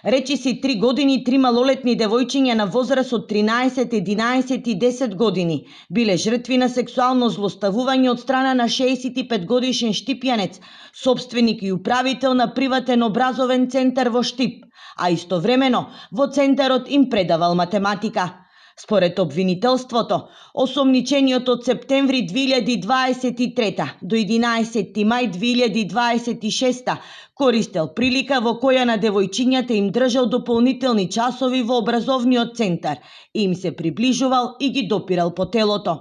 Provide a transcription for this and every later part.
Речиси 3 години 3 малолетни девојчиња на возраст од 13, 11 и 10 години биле жртви на сексуално злоставување од страна на 65 годишен штипјанец, сопственик и управител на приватен образовен центар во Штип, а истовремено во центарот им предавал математика. Според обвинителството, осомничениот од септември 2023 до 11 мај 2026 користел прилика во која на девојчињата им држал дополнителни часови во образовниот центар и им се приближувал и ги допирал по телото.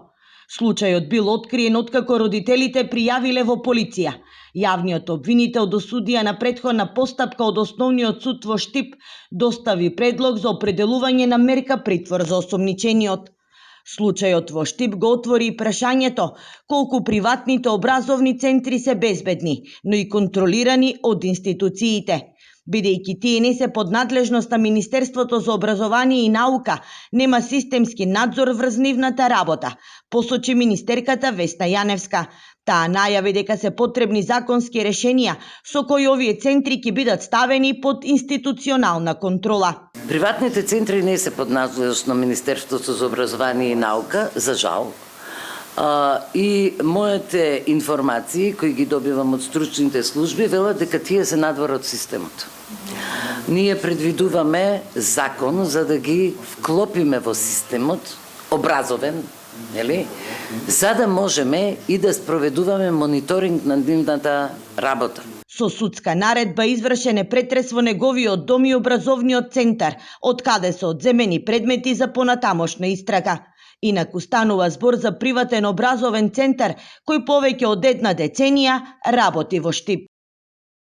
Случајот бил откриен откако родителите пријавиле во полиција. Јавниот обвинител до судија на претходна постапка од Основниот суд во Штип достави предлог за определување на мерка притвор за осомничениот. Случајот во Штип го отвори и прашањето колку приватните образовни центри се безбедни, но и контролирани од институциите. Бидејќи тие не се под надлежност на Министерството за образование и наука, нема системски надзор врз нивната работа, посочи министерката Весна Јаневска. Таа најави дека се потребни законски решенија со кои овие центри ќе бидат ставени под институционална контрола. Приватните центри не се под надлежност на Министерството за образование и наука, за жал. И моите информации кои ги добивам од стручните служби велат дека тие се надвор од системот. Ние предвидуваме закон за да ги вклопиме во системот образовен, нели? За да можеме и да спроведуваме мониторинг на нивната работа. Со судска наредба извршен е претрес во неговиот дом и образовниот центар, од каде се одземени предмети за понатамошна истрага. Инаку станува збор за приватен образовен центар кој повеќе од една деценија работи во Штип.